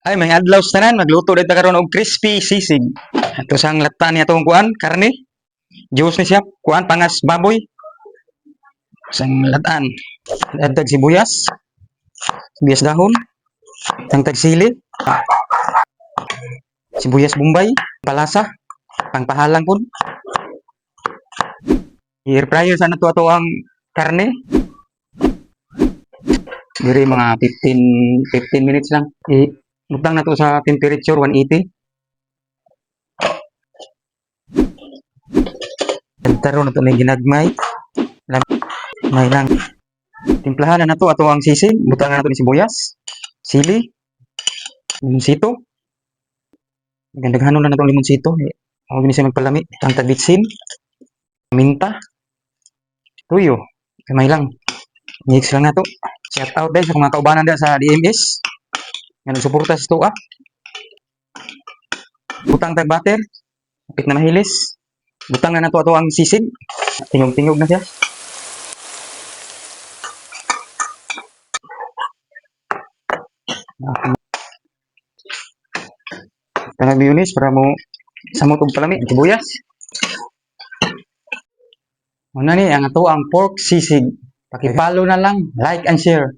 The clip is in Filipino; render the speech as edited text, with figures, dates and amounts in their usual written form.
Ay, may adlaw sa tanan, magluto dito karon og crispy sisig. Ito sang lata niya itong kuan, karne. Juice ni siya, kuan, pangas baboy. Sang lataan. Dagdag sibuyas, sibuyas dahon, dagdag sili, sibuyas bombay, palasa, pangpahalang pun. I-air fryer sana to ato ang karne. Diri mga 15 minutes lang. Butang na to sa temperature 180. Taro na to may ginagmay. May lang. Timplahan na to ato ang sisig. Butang na to ni sibuyas, sili, limonsito. Gandaghanon na na to limonsito. Huwag ni siya magpalami. Tangtag bitsin, minta, tuyo. Kamay lang. Mix lang na to. Shout out din sa mga kaubanan din sa DMS. Nga nagsuporta sa stoa. Butang tag butter. Kapit na mahilis. Butang na na to ato ang sisig. Tingog-tingog na siya. Tanag mayonnaise para mo samot og palami, sibuyas. Muna ni ang ato ang pork sisig. Paki-follow na lang, like and share.